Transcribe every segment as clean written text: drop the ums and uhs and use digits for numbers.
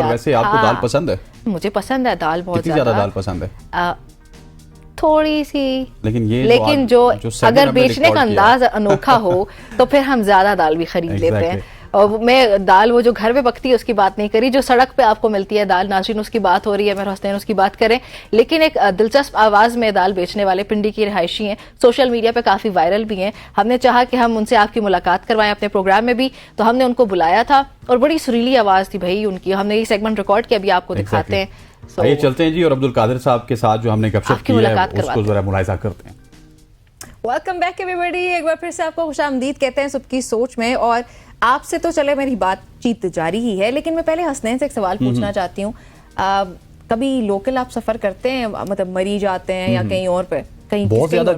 वैसे आपको दाल पसंद है? मुझे पसंद है दाल बहुत कितनी ज्यादा दाल पसंद है? थोड़ी सी। लेकिन जो अगर बेचने का अंदाज अनोखा हो तो फिर हम ज्यादा दाल भी खरीद लेते हैं। और मैं दाल वो जो घर पे पकती है उसकी बात नहीं करी, जो सड़क पे आपको मिलती है दाल, नाज़रीन उसकी बात हो रही है, मेरे हस्नैन उसकी बात करें। लेकिन एक दिलचस्प आवाज में दाल बेचने वाले पिंडी की रिहायशी हैं, सोशल मीडिया पे काफी वायरल भी हैं। हमने चाहा कि हम उनसे आपकी मुलाकात करवाएं अपने प्रोग्राम में भी, तो हमने उनको बुलाया था और बड़ी सुरीली आवाज थी भाई उनकी। हमने ये सेगमेंट रिकॉर्ड किया, अभी आपको दिखाते हैं। आइए चलते हैं जी और अब्दुल कादिर साहब के साथ जो हमने गपशप की है उसको जरा मुलाहिजा करते हैं। वेलकम बैक एवरीबॉडी, एक बार फिर से आपको खुशामदीद कहते हैं सबकी सोच में। और आपसे तो चले मेरी बातचीत जारी ही है, लेकिन मैं पहले हसनैन से एक सवाल पूछना चाहती हूँ। कभी लोकल आप सफर करते हैं, मतलब मरी जाते हैं या कहीं और पे? कहीं बहुत ज्यादा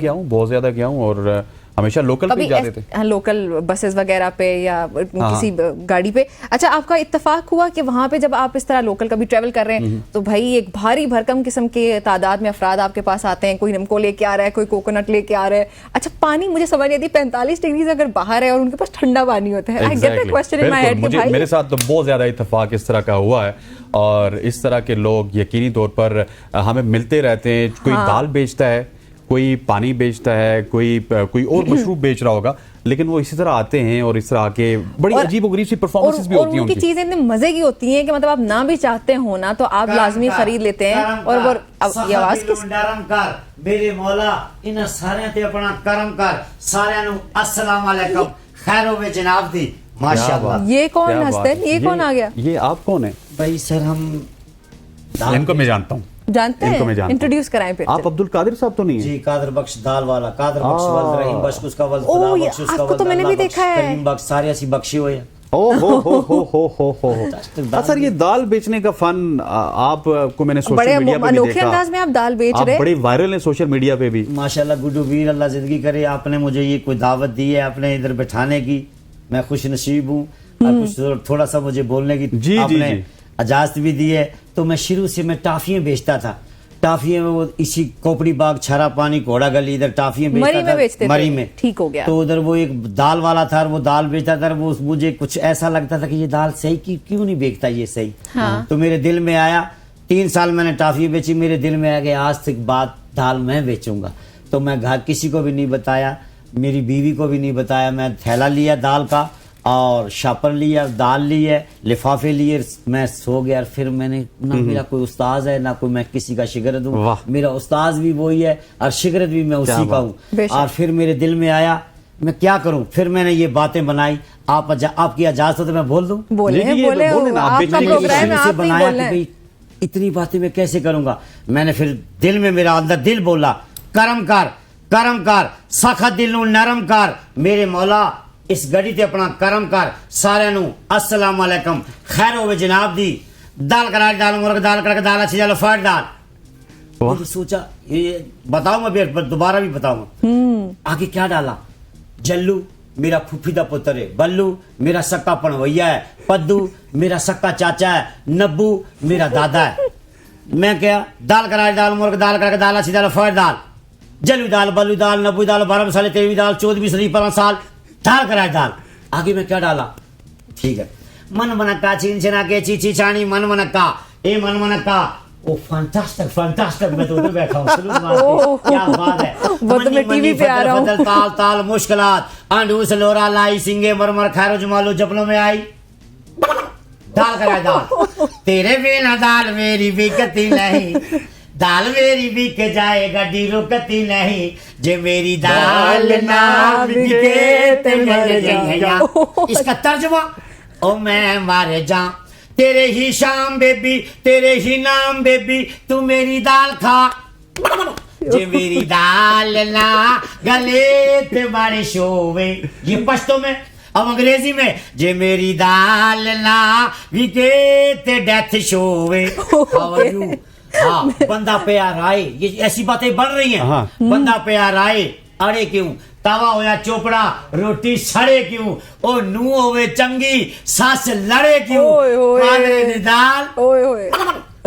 गया हूँ और हमेशा लोकल पे जाते थे। हाँ, लोकल बसेस वगैरह पे या किसी गाड़ी पे। अच्छा, आपका इत्तेफाक हुआ कि वहां पे जब आप इस तरह लोकल कभी ट्रेवल कर रहे हैं तो भाई एक भारी भरकम किस्म के तादाद में अफराद आपके पास आते हैं, कोई नमको लेके आ रहा है, कोई कोकोनट लेके आ रहा है। अच्छा, पानी मुझे समझ नहीं आती, 45 डिग्री से अगर बाहर है और उनके पास ठंडा पानी होता है। I get that question in my head कि भाई मेरे साथ तो बहुत ज्यादा इत्तेफाक इस तरह का हुआ है और इस तरह के लोग यकीनी तौर पर हमें मिलते रहते हैं। कोई दाल बेचता है, कोई पानी बेचता है, कोई और मशरूब बेच रहा होगा, लेकिन वो इसी तरह आते हैं और इस तरह आके बड़ी अजीब-ओ-गरीब सी परफॉर्मेंसेस भी होती हैं उनकी चीजें इतने मजे की होती हैं कि मतलब आप ना भी चाहते हो ना तो आप लाजमी खरीद लेते हैं। और वो ये आवाज किस मेरे मौला इन सारे ते अपना करम कर, साਰਿਆਂ ਨੂੰ अस्सलाम वालेकुम, खैर होवे जनाब दी, माशाअल्लाह। ये कौन हंसते हैं? ये कौन आ गया? ये आप कौन है? भाई सर हम इनको मैं जानता हूँ। जानते हैं? इंट्रोड्यूस कराएं फिर। आप अब्दुल कादिर साहब तो नहीं है? जी, कादिर बख्श दाल वाला, कादिर बख्श वल्द रहीम बख्श उसका वल्द खुदा बख्श उसका वल्द, तो मैंने भी देखा है करीम बख्श, सारे ऐसी बख्शे हुए हैं। हो। सर ये दाल बेचने का फन आपको मैंने सोशल मीडिया पे भी देखा, अंदाज में आप दाल बेच रहे हैं, बड़े वायरल है सोशल मीडिया पे भी। माशाल्लाह गुड्डू वीर, अल्लाह जिंदगी करे। आपने मुझे ये कोई दावत दी है आपने इधर बैठाने की, मैं खुश नसीब हूँ। कुछ थोड़ा सा मुझे बोलने की आपने इजाजत भी दी है। तो मैं शुरू से मैं टाफियाँ बेचता था, टाफियाँ में वो इसी कोपड़ी बाग, छारा पानी, घोड़ा गली, इधर टाफियाँ बेचता था मरी में। ठीक हो गया। तो उधर वो एक दाल वाला था, वो दाल बेचता था। वो मुझे कुछ ऐसा लगता था कि ये दाल सही क्यों नहीं बेचता ये सही। हाँ। तो मेरे दिल में आया, 3 साल मैंने टाफियाँ बेची, मेरे दिल में आया कि आज तक बाद दाल मैं बेचूंगा। तो मैं घर किसी को भी नहीं बताया, मेरी बीवी को भी नहीं बताया। मैं थैला लिया दाल का और शापर लिया, दाल ली है, लिफाफे लिए, मैं सो गया। फिर मैंने ना मेरा कोई उस्ताद है ना कोई मैं किसी का शिगरद हूँ, मेरा उस्ताद भी वही है और शिगरद भी मैं उसी का हूँ। और फिर मेरे दिल में आया मैं क्या करूं, फिर मैंने ये बातें बनाई। आपकी इजाजत हो तो मैं बोल दूं? बोले बनाया कि भाई इतनी बातें मैं कैसे करूंगा। मैंने फिर दिल में, मेरा अंदर दिल बोला करम कर, सखत दिल नू नरम कर, मेरे मौला इस गड़ी ते अपना करम कर, सारे नू अस्सलाम वालेकुम, खैर होवे जनाब दी। दाल करारी दाल, मुर्ग दाल, कड़क दाल, अच्छी दाल, फट दाल। मैंने सोचा ये बताऊंगा फिर दोबारा भी बताऊंगा। आगे क्या डाला? जल्लू मेरा फूफी दा पुत्र है, बल्लू मेरा सक्का पनवैया है, पद्दू मेरा सक्का चाचा है, नब्बू मेरा दादा है। मैं क्या दाल करारी दाल, मुर्ग दाल, कड़क दाल, अच्छी दाल, फट दाल, जल्लू दाल, बल्लू दाल, नब्बू दाल, 12 मसाले, 13वीं दाल, 14वीं सदी, 15 साल, दाल करारी दाल। आगे मैं क्या डाला? ठीक है, मन मनक्का चीन चना के चीची चाणी मन मनक्का, ए मन मनक्का। ओ फैंटास्टिक, मैं तो उधर बैठा हूँ। क्या बात है। वो तो मैं टीवी पे आ रहा हूँ। ताल मुश्किलात, आंडूस लोरा लाई, सिंगे मरमर, खैरो जमालो जपलों में आई, दाल करारी दाल। तेरे बिना दाल मेरी बिकती नहीं, दाल मेरी बिक जाए गड्डी रुकती नहीं, जे मेरी दाल ना बिके ते मर जाऊं। इसका तर्जुमा, ओ मैं मारे जा, तेरे ही शाम बेबी, तेरे ही नाम बेबी, तू मेरी दाल खा, जे मेरी दाल ना गले ते बारिश होवे। ये पश्तो में। अब अंग्रेजी में, जे मेरी दाल ना बिके ते डेथ शोवे। How are you? हाँ, बंदा प्यार आए, ये ऐसी बातें बढ़ रही हैं। बंदा प्यार आए, अड़े क्यों, तवा होया चोपड़ा, रोटी सड़े क्यों, ओ नू होवे चंगी, सास लड़े क्यों, कादरे दी दाल,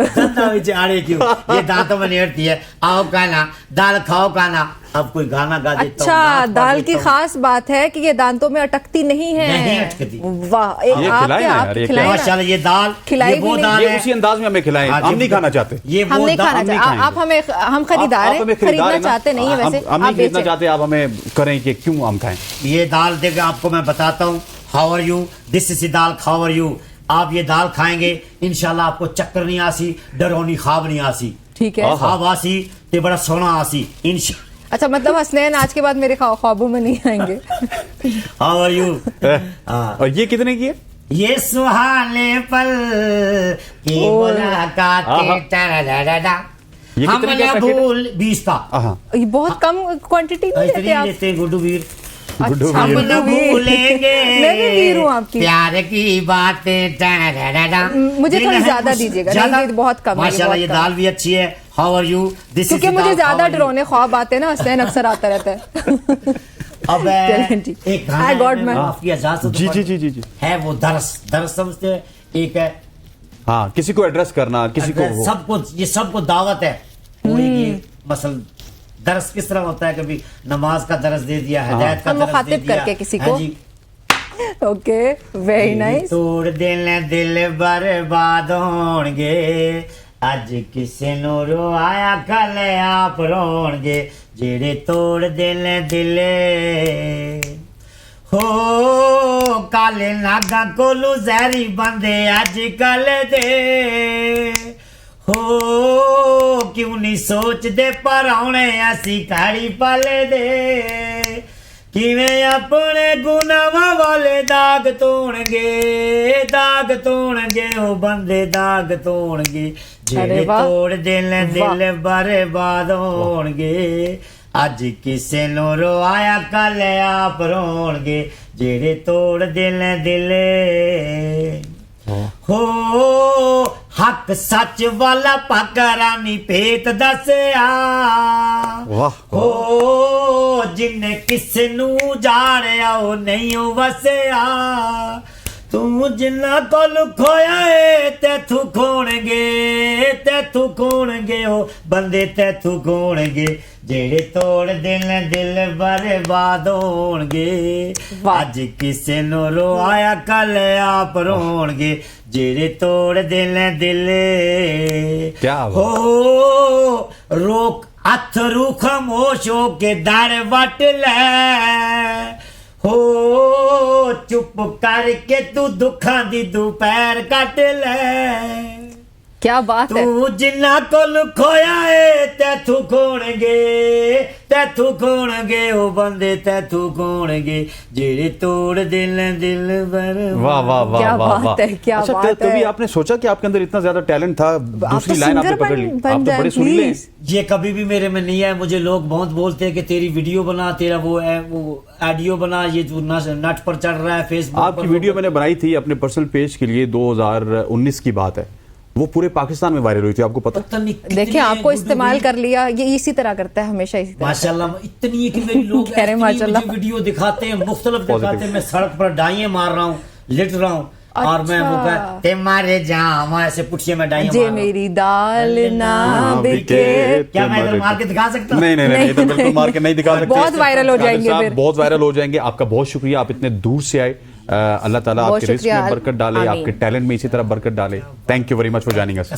धंधा बेचारे क्यों, ये दांतों में निकलती है। आओ खाना, दाल खाओ खाना। अब कोई गाना गा देता हूँ, अच्छा, नाच पा दाल देता की हूँ। खास बात है कि ये दांतों में अटकती नहीं है। नहीं अटकती। वाह, ये आप खिलाए क्या ना आप यार, ये खिलाए ना। माशाल्लाह ये दाल, खिलाई ये भी वो नहीं। दाल ये है। उसी अंदाज में हमें खिलाएं, हाँ, हम नहीं खाना चाहते। ये हम वो नहीं दाल खाना हम नहीं चाहते, आप खाएंगे। हमें, हम खरीदार आप हैं, हमें खरीदना हैं ना? चाहते नहीं है वैसे, हम नहीं आप खरीदना बेचें। चाहते, आप हमें करें कि क्यों हम खाएं। ये दाल देख आपको मैं बताता हूँ। How are you, this is dal, how are you. आप ये दाल खाएंगे इंशाल्लाह आपको चक्कर नहीं आसी, डरौनी ख्वाब नहीं आसी। ठीक है। ख्वाब आसी ते बड़ा सोना आसी इंशा। अच्छा, मतलब हसनैन आज के बाद मेरे ख्वाबों में नहीं आएंगे। How are you. और ये कितने की है? ये सुहाने पल की मुलाकातें टरडडडा। ये हम कितने का न पैकेट है? भूल 20 का। हाँ, ये बहुत कम क्वांटिटी में इतनी लेते आप। लेते हैं गुड्डू वीर। गुड्डू अच्छा, वीर। हम न भूलेंगे मैं भी वीर हूँ आपकी। प्यार की बातें टरडडडा। मुझे दिल थोड़ी है ज्यादा कुछ दीजिएगा। ज्यादा? नहीं, ये बहुत कम है, ये माशाल्लाह बहुत ये कम दाल भी अच्छी है। हाउ आर यू, दिस क्योंकि मुझे ज्यादा डरावने ख्वाब आते हैं ना, हसनैन अक्सर आता रहता है। अब चलें जी। एक गाना I है, got मैं my- आपकी इजाजत जी जी जी जी जी। है वो दरस समझते हैं। एक है हाँ, किसी को एड्रेस करना, किसी को वो। सबको, ये सबको दावत है। कोई ये मसल दरस किस तरह होता है, कभी नमाज का दरस दे दिया, हिदायत का हम दरस दे मुखातिब दिया। करके किसी हाँ को। जी। Okay, very nice. तोड़ दिल बर्बाद होणगे, अज किसे नु रोआया कल आप रोणगे, जेड़े तोड़ दिल हो काले नागा कोलू जहरी बंदे अज कल दे हो, क्यों नहीं सोचदे पराउणे असी काड़ी पल दे, किवें अपने गुनाहां वाले दाग धोणगे ओ बंदे दाग धोणगे, अरे जेड़े वाह। तोड़ दिल बर्बाद होणगे, अज किसे नु रोआया कल आप रोणगे, जेड़े तोड़ दिल हो हक सच वाला पकरानी पेत दसया, वाह। हो जिन्ने किसे नू जाड़िया ओ नहीं वसया, तू जिन्ना कोल खोया है तैथू खोणगे ओ बंदे तैथू खोणगे, जेड़े तोड़ दिल बर्बाद होणगे, वाह। अज किसे नु रोआया कल आप रोणगे, जेड़े तोड़ दिल क्या बात। हो रोक अथरू खामोश हो के दर वट ले, हो चुप करके तू दुखां दी दोपहर कट ले, क्या बात है। तू जिन्ना कोल खोया है तैथू खोणगे ओ बंदे तैथू खोणगे, जेड़े तोड़ दिल बर्बाद। वाह वाह वाह क्या वाह बात वाह। है, क्या अच्छा, बात कभी है। आपने सोचा कि आपके अंदर इतना ज्यादा टैलेंट था? दूसरी लाइन आपने सिंगर पकड़ ली। बन आप तो जाएं, बड़े सुरीले हैं। प्लीज। ये कभी भी मेरे में नहीं है। मुझे लोग बहुत बोलते हैं कि तेरी वीडियो बना, तेरा वो ऑडियो बना, ये जो नट पर चढ़ रहा है फेसबुक पर। आपकी वीडियो मैंने बनाई थी अपने पर्सनल पेज के लिए, 2019 की बात है, वो पूरे पाकिस्तान में वायरल हुई थी, आपको पता? पता नहीं कितने देखिए, आपको गुड्डू इस्तेमाल वीर। कर लिया, ये इसी तरह करता है हमेशा, इसी तरह। माशाल्लाह इतनी है कि मेरे लोग कह रहे हैं इतनी माशाल्लाह। मुझे वीडियो दिखाते हैं, मुख्तलिफ दिखाते हैं। मैं सड़क पर डाइयां मार रहा हूँ, लिट रहा हूँ, और मैं वो अच्छा। कहते मारे जाऊं ऐसे पुठिए में डाइयां जे मार रहा हूं। मेरी दाल ना बिके। क्या मैं इधर मार के दिखा सकता हूँ? नहीं, तो बिल्कुल मार के नहीं दिखा सकते। बहुत वायरल हो जाएंगे साहब, फिर। बहुत वायरल हो जाएंगे। आपका बहुत शुक्रिया, आप इतने दूर से आए। अल्लाह ताला बहुत आपके रिस्क शुक्रिया। में बरकत डाले, आमीन। आपके टैलेंट में इसी तरह बरकत डाले। Thank you very much for joining us.